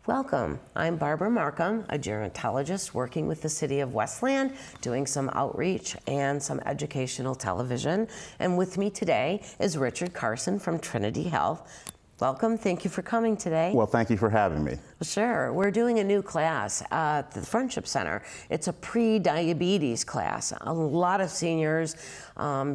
Welcome. I'm Barbara Marcum, a gerontologist working with the city of Westland, doing some outreach and some educational television. And with me today is Richard Carson from Trinity Health. Welcome. Thank you for coming today. Well, thank you for having me. Sure. We're doing a new class at the Friendship Center. It's a pre-diabetes class. A lot of seniors,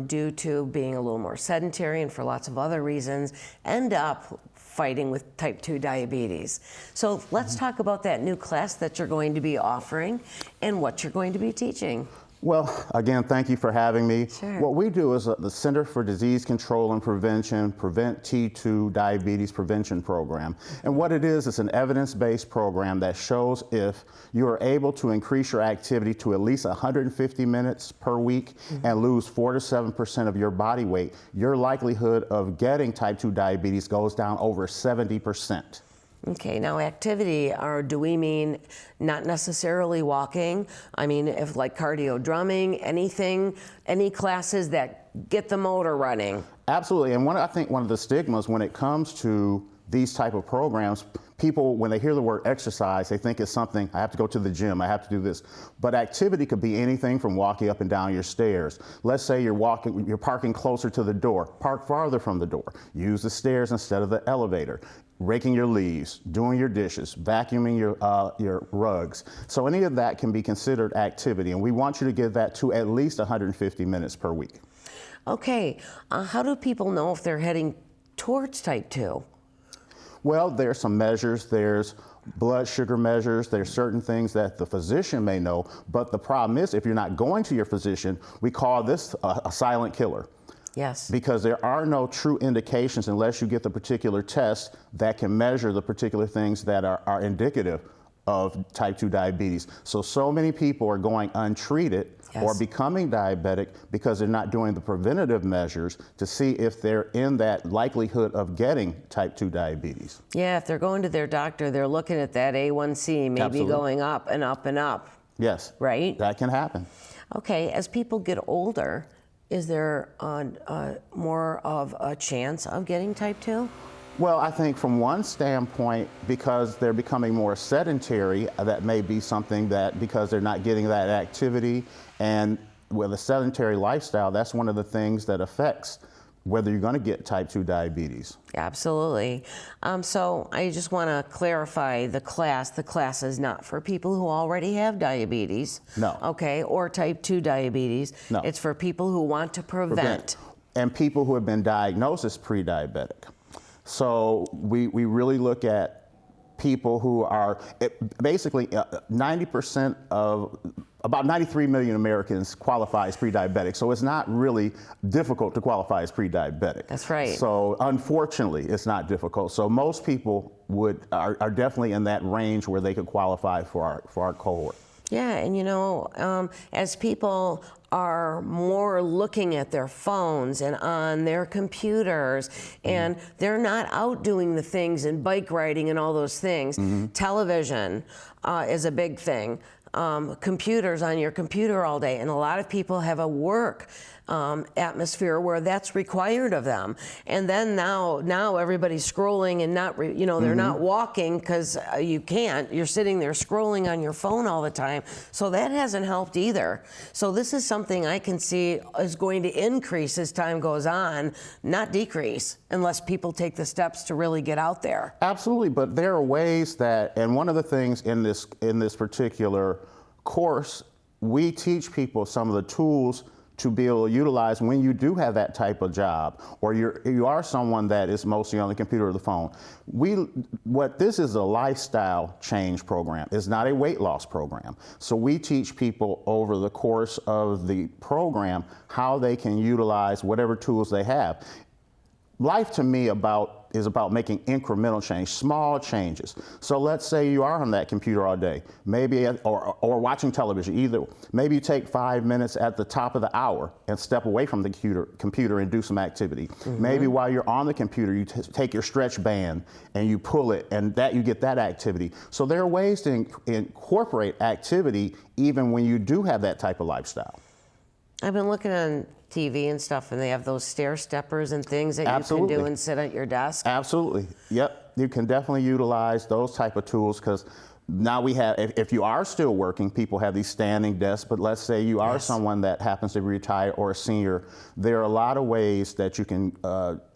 due to being a little more sedentary and for lots of other reasons, end up fighting with type 2 diabetes. So let's talk about that new class that you're going to be offering and what you're going to be teaching. Well, again, thank you for having me. Sure. What we do is the Center for Disease Control and Prevention, Prevent T2 Diabetes Prevention Program. And what it is an evidence-based program that shows if you are able to increase your activity to at least 150 minutes per week and lose 4 to 7% of your body weight, your likelihood of getting type 2 diabetes goes down over 70%. Okay, now activity, or do we mean not necessarily walking? I mean, if like cardio drumming, anything, any classes that get the motor running? Absolutely, and I think one of the stigmas when it comes to these type of programs, people, when they hear the word exercise, they think it's something, I have to go to the gym, I have to do this. But activity could be anything from walking up and down your stairs. Let's say you're parking closer to the door, park farther from the door. Use the stairs instead of the elevator. Raking your leaves, doing your dishes, vacuuming your rugs. So any of that can be considered activity, and we want you to give that to at least 150 minutes per week. Okay, how do people know if they're heading towards type 2? Well, there's some measures. There's blood sugar measures. There's certain things that the physician may know, but the problem is if you're not going to your physician, we call this a silent killer. Yes. Because there are no true indications unless you get the particular test that can measure the particular things that are indicative of type 2 diabetes. So many people are going untreated or becoming diabetic because they're not doing the preventative measures to see if they're in that likelihood of getting type 2 diabetes. Yeah, if they're going to their doctor, they're looking at that A1C maybe Absolutely. Going up and up and up. Yes. Right? That can happen. Okay, as people get older, is there more of a chance of getting type 2? Well, I think from one standpoint, because they're becoming more sedentary, that may be something that because they're not getting that activity, and with a sedentary lifestyle, that's one of the things that affects whether you're going to get type 2 diabetes. Absolutely. So I just want to clarify the class. The class is not for people who already have diabetes. No. Okay, or type 2 diabetes. No. It's for people who want to prevent. And people who have been diagnosed as pre-diabetic. So we really look at people who are basically 90% of about 93 million Americans qualify as pre-diabetic. So it's not really difficult to qualify as pre-diabetic. That's right. So unfortunately, it's not difficult. So most people are definitely in that range where they could qualify for our cohort. Yeah, and you know, as people are more looking at their phones and on their computers, and they're not out doing the things and bike riding and all those things. Television is a big thing. Computers on your computer all day, and a lot of people have a work atmosphere where that's required of them. And then now everybody's scrolling and not, they're not walking because you can't. You're sitting there scrolling on your phone all the time. So that hasn't helped either. So this is something I can see is going to increase as time goes on, not decrease, unless people take the steps to really get out there. Absolutely, but there are ways that, and one of the things in this particular course, we teach people some of the tools to be able to utilize when you do have that type of job, or you are someone that is mostly on the computer or the phone. This is a lifestyle change program. It's not a weight loss program. So we teach people over the course of the program how they can utilize whatever tools they have. Life to me is about making incremental change, small changes. So let's say you are on that computer all day, maybe, or watching television, either. Maybe you take 5 minutes at the top of the hour and step away from the computer and do some activity. Maybe while you're on the computer, you take your stretch band and you pull it, and you get that activity. So there are ways to incorporate activity even when you do have that type of lifestyle. I've been looking on TV and stuff, and they have those stair steppers and things that Absolutely. you can do and sit at your desk. Absolutely. Yep. you can definitely utilize those type of tools, because now we have, if you are still working, people have these standing desks, but let's say you are someone that happens to be retired or a senior, there are a lot of ways that you can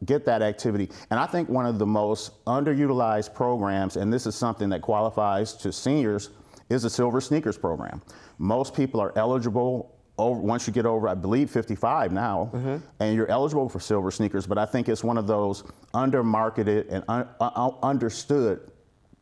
get that activity. And I think one of the most underutilized programs, and this is something that qualifies to seniors, is the Silver Sneakers program. Most people are eligible once you get over, I believe, 55 now, and you're eligible for Silver Sneakers, but I think it's one of those under-marketed and understood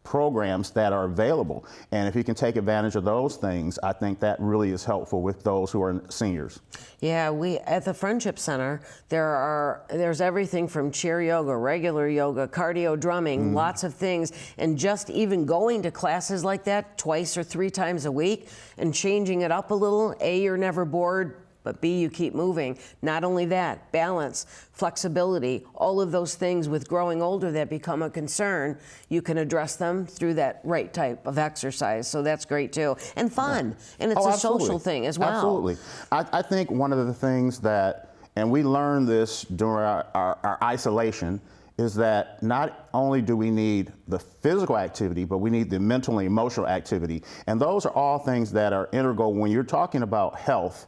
programs that are available. And if you can take advantage of those things, I think that really is helpful with those who are seniors. Yeah, we at the Friendship Center, there's everything from cheer yoga, regular yoga, cardio drumming, lots of things. And just even going to classes like that twice or 3 times a week and changing it up a little, A, you're never bored, but B, you keep moving. Not only that, balance, flexibility, all of those things with growing older that become a concern, you can address them through that right type of exercise. So that's great too. And fun. And it's a social thing as well. Absolutely. I think one of the things that, and we learned this during our isolation, is that not only do we need the physical activity, but we need the mental and emotional activity. And those are all things that are integral when you're talking about health.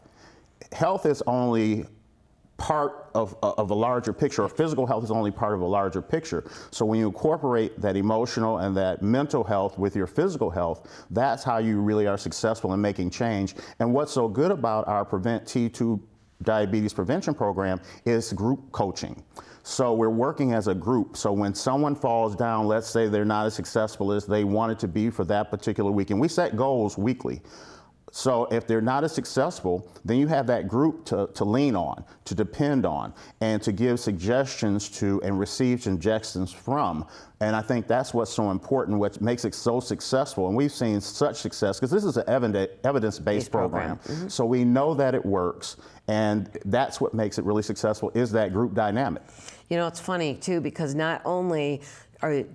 Health is only part of a larger picture, or physical health is only part of a larger picture. So when you incorporate that emotional and that mental health with your physical health, that's how you really are successful in making change. And what's so good about our Prevent T2 Diabetes Prevention Program is group coaching. So we're working as a group. So when someone falls down, let's say they're not as successful as they wanted to be for that particular week, and we set goals weekly. So if they're not as successful, then you have that group to lean on, to depend on, and to give suggestions to and receive suggestions from. And I think that's what's so important, what makes it so successful. And we've seen such success, because this is an evidence-based program. So we know that it works, and that's what makes it really successful, is that group dynamic. You know, it's funny too, because not only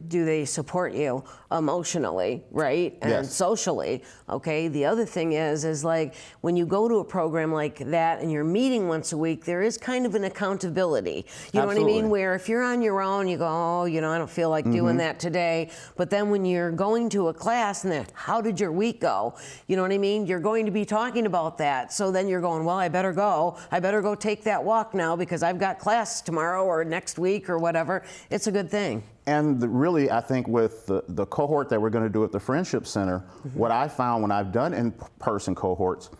do they support you emotionally, right? And socially, okay? The other thing is like when you go to a program like that and you're meeting once a week, there is kind of an accountability. You know what I mean? Where if you're on your own, you go, oh, you know, I don't feel like doing that today. But then when you're going to a class and then, how did your week go? You know what I mean? You're going to be talking about that. So then you're going, well, I better go take that walk now because I've got class tomorrow or next week or whatever. It's a good thing. And really, I think with the cohort that we're going to do at the Friendship Center, what I found when I've done in-person cohorts,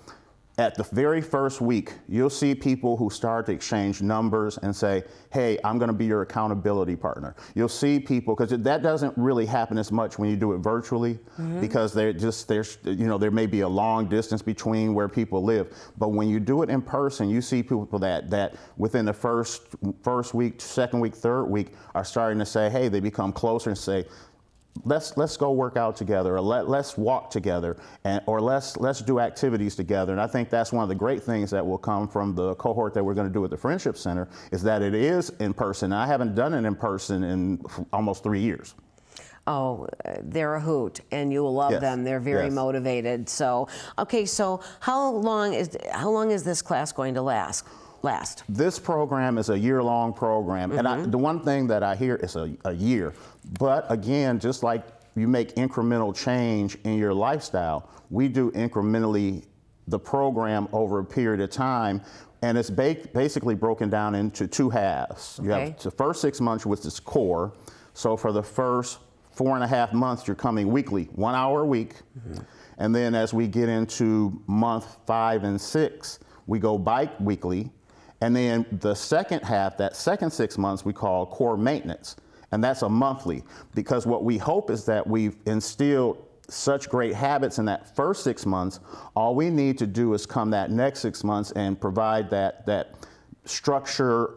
at the very first week, you'll see people who start to exchange numbers and say, hey, I'm going to be your accountability partner. You'll see people, because that doesn't really happen as much when you do it virtually, because there's there may be a long distance between where people live. But when you do it in person, you see people that within the first week, second week, third week are starting to say, hey, they become closer and say, let's go work out together, or let's walk together, or let's do activities together. And I think that's one of the great things that will come from the cohort that we're going to do at the Friendship Center, is that it is in person. I haven't done it in person in almost 3 years. Oh, they're a hoot, and you will love them. They're very motivated. So, okay, so how long is this class going to last? This program is a year-long program, and the one thing that I hear is a year. But again, just like you make incremental change in your lifestyle, we do incrementally the program over a period of time, and it's basically broken down into 2 halves. You have the first 6 months, which is core. So for the first 4.5 months, you're coming weekly, 1 hour a week. And then as we get into month 5 and 6, we go bi-weekly. And then the second half, that second 6 months, we call core maintenance. And that's a monthly, because what we hope is that we've instilled such great habits in that first 6 months. All we need to do is come that next 6 months and provide that structure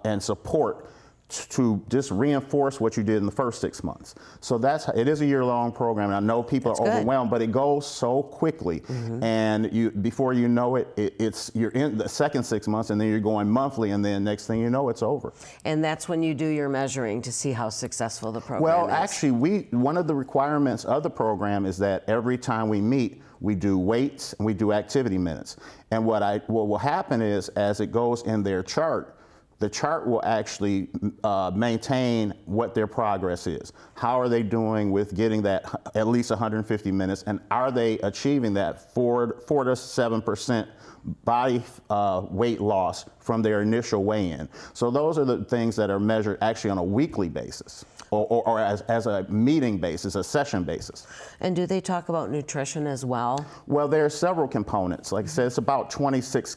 and support to just reinforce what you did in the first 6 months. So it is a year-long program. And I know people are overwhelmed, but it goes so quickly. And before you know it, you're in the second 6 months, and then you're going monthly, and then next thing you know, it's over. And that's when you do your measuring to see how successful the program is. Well, actually, one of the requirements of the program is that every time we meet, we do weights and we do activity minutes. And what will happen is, as it goes in their chart, the chart will actually maintain what their progress is. How are they doing with getting that at least 150 minutes, and are they achieving that 4 to 7% body weight loss from their initial weigh-in? So those are the things that are measured actually on a weekly basis, or as a meeting basis, a session basis. And do they talk about nutrition as well? Well, there are several components. Like I said, it's about 26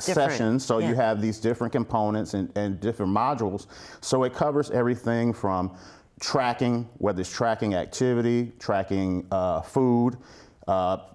sessions, so you have these different components and different modules. So it covers everything from tracking, whether it's tracking activity, tracking food,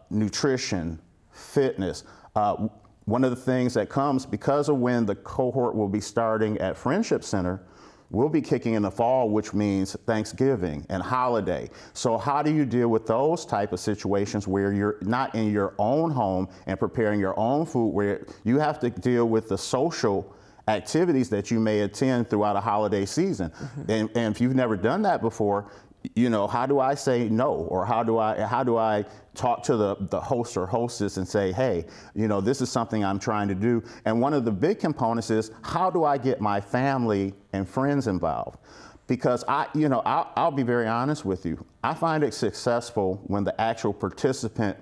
nutrition, fitness. One of the things that comes because of when the cohort will be starting at Friendship Center, we'll be kicking in the fall, which means Thanksgiving and holiday. So how do you deal with those type of situations where you're not in your own home and preparing your own food, where you have to deal with the social activities that you may attend throughout a holiday season? And if you've never done that before, you know, how do I say no? Or how do I talk to the host or hostess and say, hey, you know, this is something I'm trying to do. And one of the big components is, how do I get my family and friends involved? Because I'll be very honest with you. I find it successful when the actual participant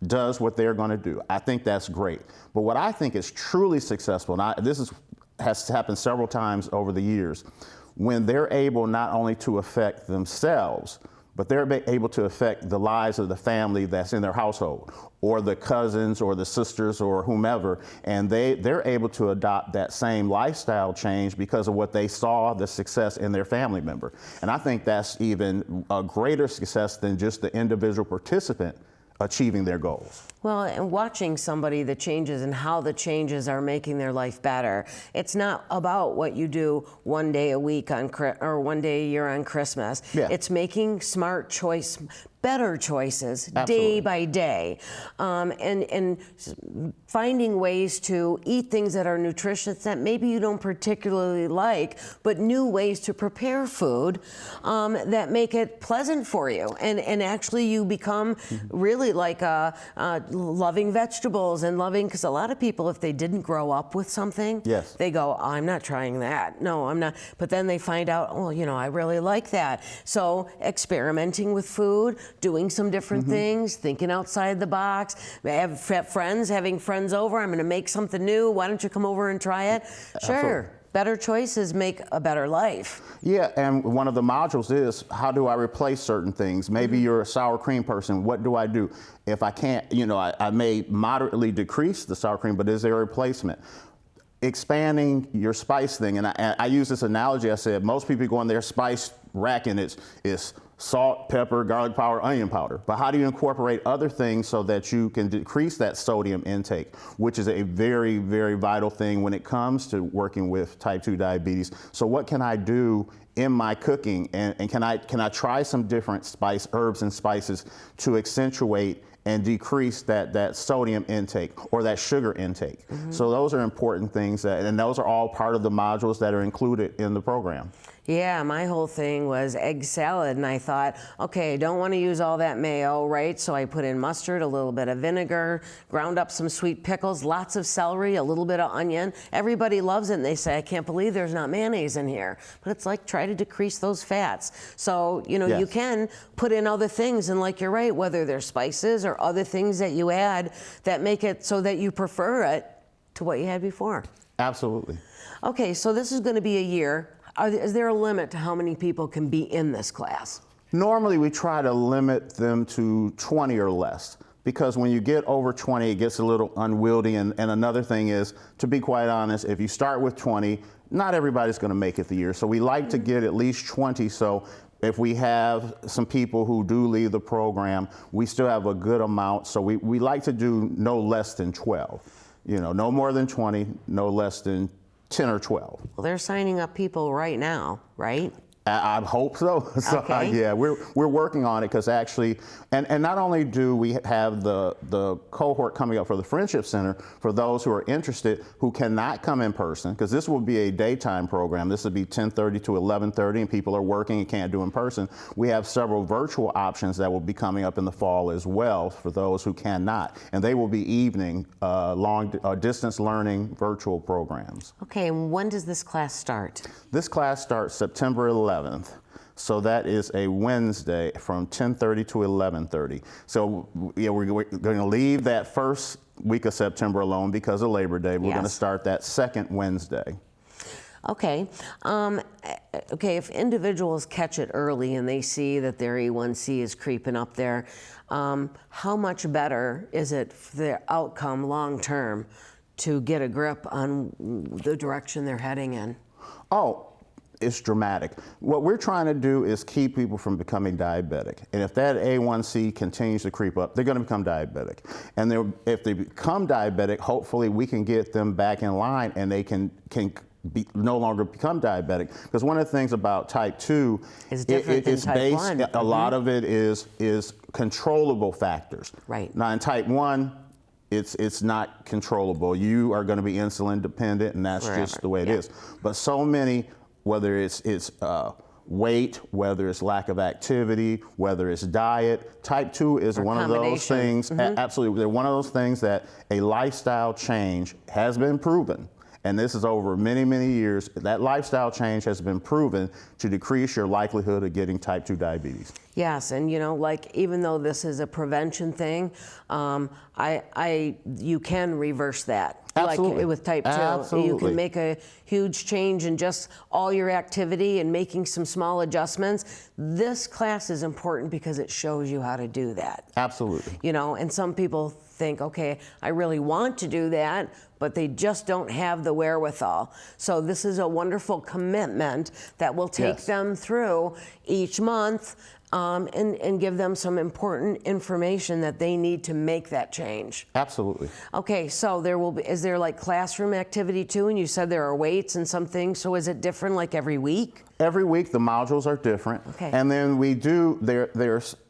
does what they're going to do. I think that's great. But what I think is truly successful, and has happened several times over the years, when they're able not only to affect themselves, but they're able to affect the lives of the family that's in their household, or the cousins or the sisters or whomever, and they're able to adopt that same lifestyle change because of what they saw, the success in their family member. And I think that's even a greater success than just the individual participant achieving their goals. Well, and watching somebody, the changes and how the changes are making their life better. It's not about what you do one day a week or one day a year on Christmas. Yeah. It's making smart better choices Absolutely. Day by day, and finding ways to eat things that are nutritious that maybe you don't particularly like, but new ways to prepare food that make it pleasant for you, and actually you become really like loving vegetables and loving, because a lot of people, if they didn't grow up with something, yes, they go, oh, I'm not trying that. No, I'm not. But then they find out, oh, you know, I really like that. So experimenting with food, doing some different things, thinking outside the box, having friends over, I'm going to make something new. Why don't you come over and try it? Sure. Absolutely. Better choices make a better life. Yeah, and one of the modules is, how do I replace certain things? Maybe you're a sour cream person. What do I do? If I can't, you know, I may moderately decrease the sour cream, but is there a replacement? Expanding your spice thing, and I use this analogy. I said most people go in their spice rack and it's salt, pepper, garlic powder, onion powder. But how do you incorporate other things so that you can decrease that sodium intake, which is a very, very vital thing when it comes to working with type 2 diabetes. So what can I do in my cooking, and can I try some different herbs and spices to accentuate and decrease that sodium intake or that sugar intake? So those are important things, and those are all part of the modules that are included in the program. Yeah, my whole thing was egg salad, and I thought, okay, I don't want to use all that mayo, right? So I put in mustard, a little bit of vinegar, ground up some sweet pickles, lots of celery, a little bit of onion. Everybody loves it, and they say, I can't believe there's not mayonnaise in here. But it's like, try to decrease those fats. So, you know, Yes. you can put in other things, and like you're right, whether they're spices or other things that you add that make it so that you prefer it to what you had before. Absolutely. Okay, so this is going to be a year. Is there a limit to how many people can be in this class? Normally we try to limit them to 20 or less, because when you get over 20, it gets a little unwieldy. And another thing is, to be quite honest, if you start with 20, not everybody's going to make it the year. So we like to get at least 20. So if we have some people who do leave the program, we still have a good amount. So we like to do no less than 12. You know, no more than 20, no less than 10 or 12. Well, they're signing up people right now, right? I hope so. Okay. Yeah, we're working on it because actually, and not only do we have the cohort coming up for the Friendship Center for those who are interested who cannot come in person, because this will be a daytime program. This will be 10:30 to 11:30, and people are working and can't do in person. We have several virtual options that will be coming up in the fall as well for those who cannot, and they will be evening, long distance learning virtual programs. Okay, and when does this class start? This class starts September 11th. So that is a Wednesday from 10:30 to 11:30. So yeah, we're going to leave that first week of September alone because of Labor Day. We're going to start that second Wednesday. Okay. Okay, if individuals catch it early and they see that their A1C is creeping up there, how much better is it for their outcome long term to get a grip on the direction they're heading in? Oh, it's dramatic. What we're trying to do is keep people from becoming diabetic. And if that A1C continues to creep up, they're going to become diabetic. And if they become diabetic, hopefully we can get them back in line and they can no longer become diabetic. Because one of the things about type 2 is different than type 1. A lot of it is controllable factors. Right. Now in type 1, it's not controllable. You are going to be insulin dependent, and that's just the way it is. But so many, whether it's weight, whether it's lack of activity, whether it's diet, type 2 is one of those things. Absolutely, they're one of those things that a lifestyle change has been proven. And this is over many, many years. That lifestyle change has been proven to decrease your likelihood of getting type 2 diabetes. Yes, and like even though this is a prevention thing, you can reverse that. Absolutely. Like with type 2. Absolutely. You can make a huge change in just all your activity and making some small adjustments. This class is important because it shows you how to do that. Absolutely. And some people think, okay, I really want to do that, but they just don't have the wherewithal. So this is a wonderful commitment that will take them through each month and give them some important information that they need to make that change. Absolutely. Okay, so is there like classroom activity too? And you said there are weights and some things, so is it different like every week? Every week the modules are different. Okay. And then we do,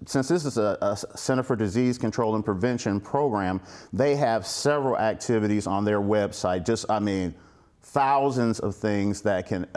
since this is a Center for Disease Control and Prevention program, they have several activities on their website, thousands of things that can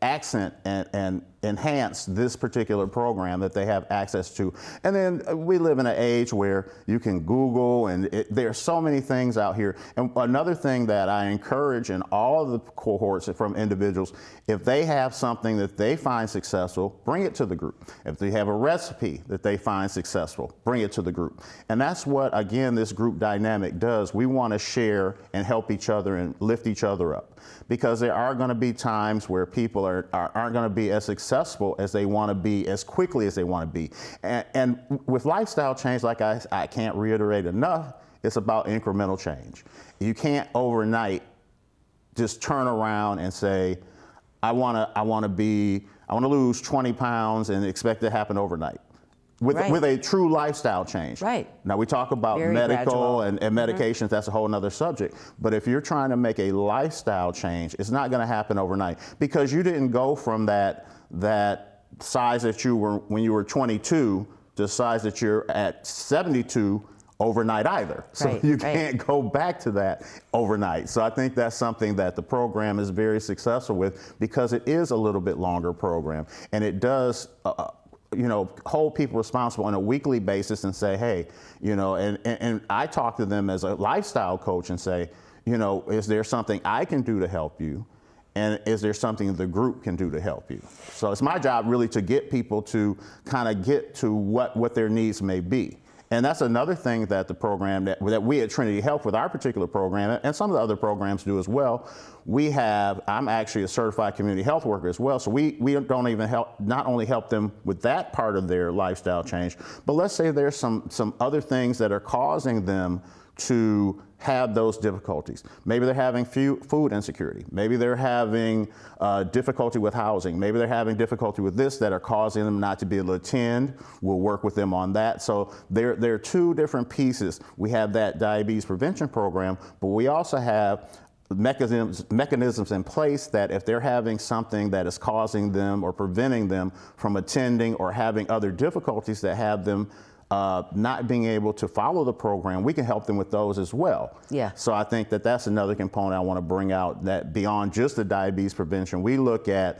accent and enhance this particular program that they have access to. And then we live in an age where you can Google, and there are so many things out here. And another thing that I encourage in all of the cohorts from individuals, if they have something that they find successful, bring it to the group. If they have a recipe that they find successful, bring it to the group. And that's what, again, this group dynamic does. We want to share and help each other and lift each other up, because there are going to be times where people aren't going to be as successful as they want to be, as quickly as they want to be. And with lifestyle change, like I can't reiterate enough, it's about incremental change. You can't overnight just turn around and say, I want to lose 20 pounds and expect it to happen overnight. With a true lifestyle change. Right. Now we talk about medical and medications, that's a whole nother subject. But if you're trying to make a lifestyle change, it's not going to happen overnight, because you didn't go from that size that you were when you were 22 to the size that you're at 72 overnight either. So you can't go back to that overnight. So I think that's something that the program is very successful with, because it is a little bit longer program, and it does hold people responsible on a weekly basis and say, hey, and I talk to them as a lifestyle coach and say, is there something I can do to help you? And is there something the group can do to help you? So it's my job really to get people to kind of get to what their needs may be. And that's another thing that the program that we at Trinity Health with our particular program, and some of the other programs do as well. I'm actually a certified community health worker as well. So we don't even not only help them with that part of their lifestyle change, but let's say there's some other things that are causing them to have those difficulties. Maybe they're having food insecurity. Maybe they're having difficulty with housing. Maybe they're having difficulty with this that are causing them not to be able to attend. We'll work with them on that. So there are two different pieces. We have that diabetes prevention program, but we also have mechanisms in place that if they're having something that is causing them or preventing them from attending or having other difficulties that have them not being able to follow the program, we can help them with those as well. Yeah. So I think that that's another component I want to bring out, that beyond just the diabetes prevention, we look at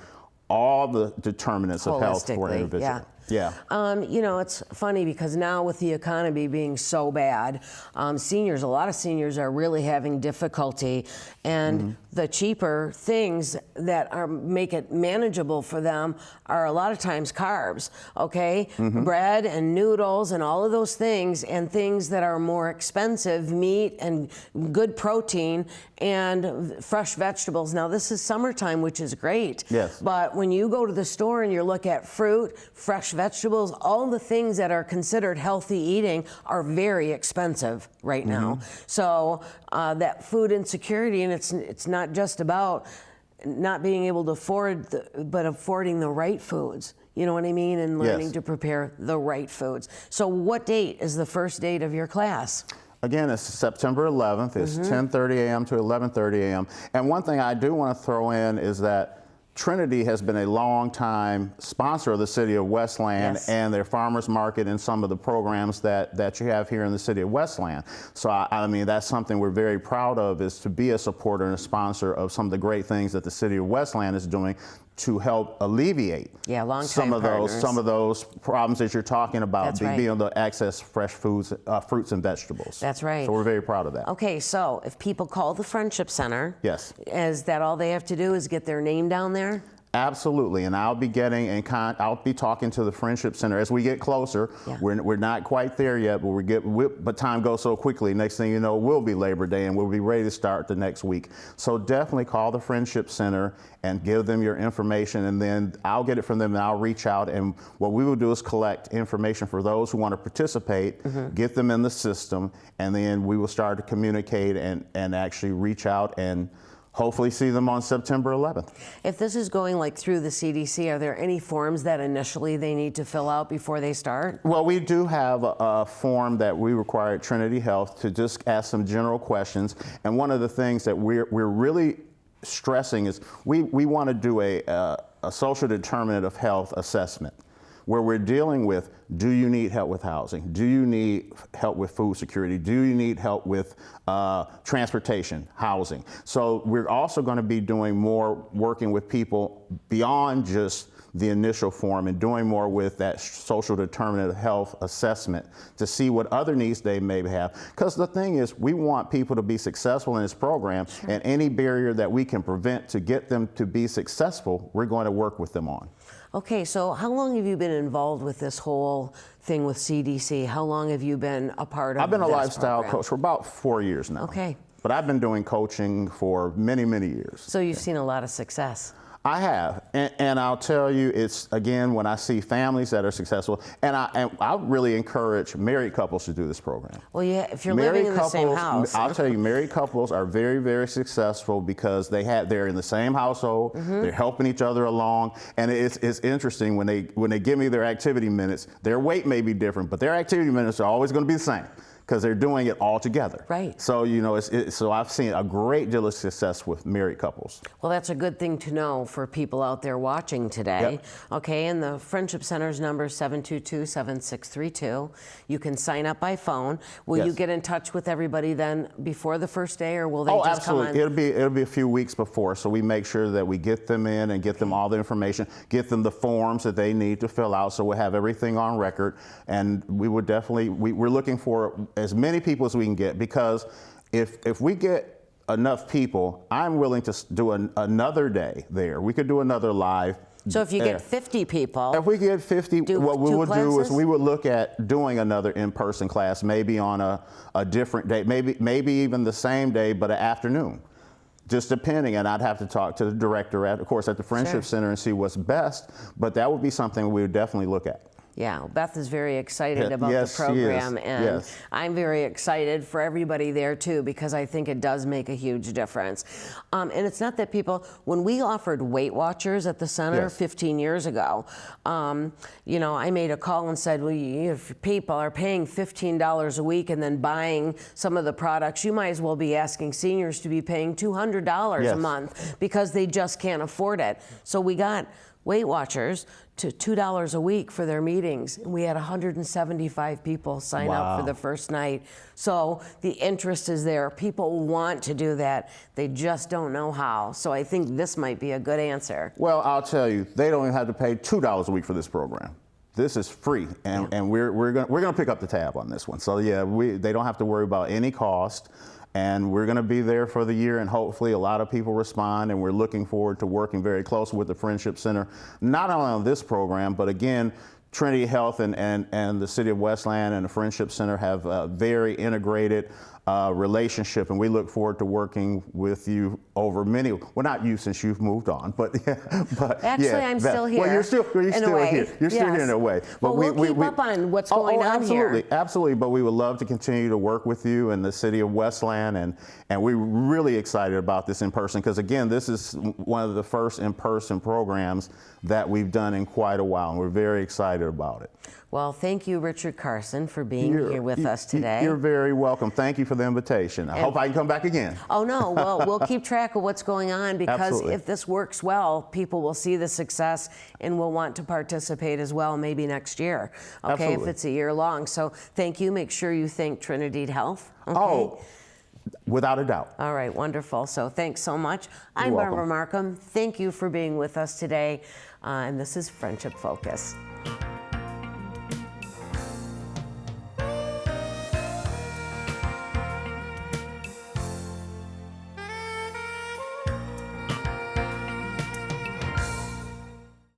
all the determinants of health for an individual. Yeah. You know, it's funny because now with the economy being so bad, a lot of seniors are really having difficulty, and the cheaper things that make it manageable for them are a lot of times carbs, okay? Bread and noodles and all of those things, and things that are more expensive, meat and good protein and fresh vegetables. Now this is summertime, which is great. Yes. But when you go to the store and you look at fruit, fresh vegetables, all the things that are considered healthy eating are very expensive right now. So that food insecurity, and it's not just about not being able to afford, but affording the right foods. You know what I mean? And learning to prepare the right foods. So what date is the first date of your class? Again, it's September 11th. It's 10:30 a.m. to 11:30 a.m. And one thing I do want to throw in is that Trinity has been a long time sponsor of the city of Westland and their farmers market and some of the programs that you have here in the city of Westland. So I mean, that's something we're very proud of, is to be a supporter and a sponsor of some of the great things that the city of Westland is doing to help alleviate some of those problems that you're talking about, being able to access fresh foods, fruits and vegetables. That's right. So we're very proud of that. Okay, so if people call the Friendship Center, is that all they have to do is get their name down there? Absolutely, and I'll be I'll be talking to the Friendship Center as we get closer. We're not quite there yet, but time goes so quickly. Next thing you know, we'll be Labor Day, and we'll be ready to start the next week. So definitely call the Friendship Center and give them your information, and then I'll get it from them, and I'll reach out. And what we will do is collect information for those who want to participate, get them in the system, and then we will start to communicate and actually reach out and hopefully see them on September 11th. If this is going like through the CDC, are there any forms that initially they need to fill out before they start? Well, we do have a form that we require at Trinity Health to just ask some general questions. And one of the things that we're really stressing is we want to do a social determinant of health assessment, where we're dealing with, do you need help with housing? Do you need help with food security? Do you need help with transportation, housing? So we're also going to be doing more working with people beyond just the initial form and doing more with that social determinant of health assessment to see what other needs they may have. Because the thing is, we want people to be successful in this program, and any barrier that we can prevent to get them to be successful, we're going to work with them on. Okay, so how long have you been involved with this whole thing with CDC? How long have you been a part of this? I've been a lifestyle coach for about 4 years now. Okay. But I've been doing coaching for many, many years. So you've seen a lot of success. I have, and I'll tell you, it's, again, when I see families that are successful, and I really encourage married couples to do this program. Well, yeah, if you're living in the same house. I'll tell you, married couples are very, very successful because they're in the same household, they're helping each other along, and it's interesting when they give me their activity minutes, their weight may be different, but their activity minutes are always going to be the same, because they're doing it all together. Right. So, you know, so I've seen a great deal of success with married couples. Well, that's a good thing to know for people out there watching today. Yep. Okay, and the Friendship Center's number is 722-7632. You can sign up by phone. Will you get in touch with everybody then before the first day, or will they just come on? Oh, absolutely. It'll be a few weeks before, so we make sure that we get them in and get them all the information, get them the forms that they need to fill out, so we'll have everything on record. And we would definitely, we're looking for as many people as we can get, because if we get enough people, I'm willing to do another day there. We could do another live. So if you get 50 people. If we get 50, what we would do is we would look at doing another in-person class, maybe on a different day, maybe even the same day, but an afternoon. Just depending, and I'd have to talk to the director, of course, at the Friendship Center and see what's best, but that would be something we would definitely look at. Yeah, Beth is very excited Yeah, about yes, the she is. program, and Yes. I'm very excited for everybody there too, because I think it does make a huge difference. And it's not that people, when we offered Weight Watchers at the center Yes. 15 years ago, you know, I made a call and said, well, if people are paying $15 a week and then buying some of the products, you might as well be asking seniors to be paying $200 Yes. a month because they just can't afford it. So we got Weight Watchers to $2 a week for their meetings. And we had 175 people sign up Wow. for the first night. So the interest is there. People want to do that. They just don't know how. So I think this might be a good answer. Well, I'll tell you, they don't even have to pay $2 a week for this program. This is free, and we're gonna pick up the tab on this one. So yeah, they don't have to worry about any cost. And we're going to be there for the year, and hopefully a lot of people respond, and we're looking forward to working very closely with the Friendship Center, not only on this program, but again, Trinity Health and the City of Westland and the Friendship Center have a very integrated relationship, and we look forward to working with you over many, well, not you since you've moved on, but Actually, yeah, I'm still here. Well, you're still in a here. way. You're still here in a way. But we'll keep up on what's going on absolutely, here. Absolutely, but we would love to continue to work with you in the City of Westland, and we're really excited about this in person, because again, this is one of the first in-person programs that we've done in quite a while, and we're very excited about it. Well, thank you, Richard Carson, for being here with us today. You're very welcome. Thank you for the invitation. I hope I can come back again. Oh, no. Well, we'll keep track of what's going on, because Absolutely. if this works well, people will see the success and will want to participate as well, maybe next year, okay, Absolutely. if it's a year long. So thank you. Make sure you thank Trinity Health. Okay? Oh, without a doubt. All right, wonderful. So thanks so much. I'm You're Barbara welcome. Marcum. Thank you for being with us today. And this is Friendship Focus.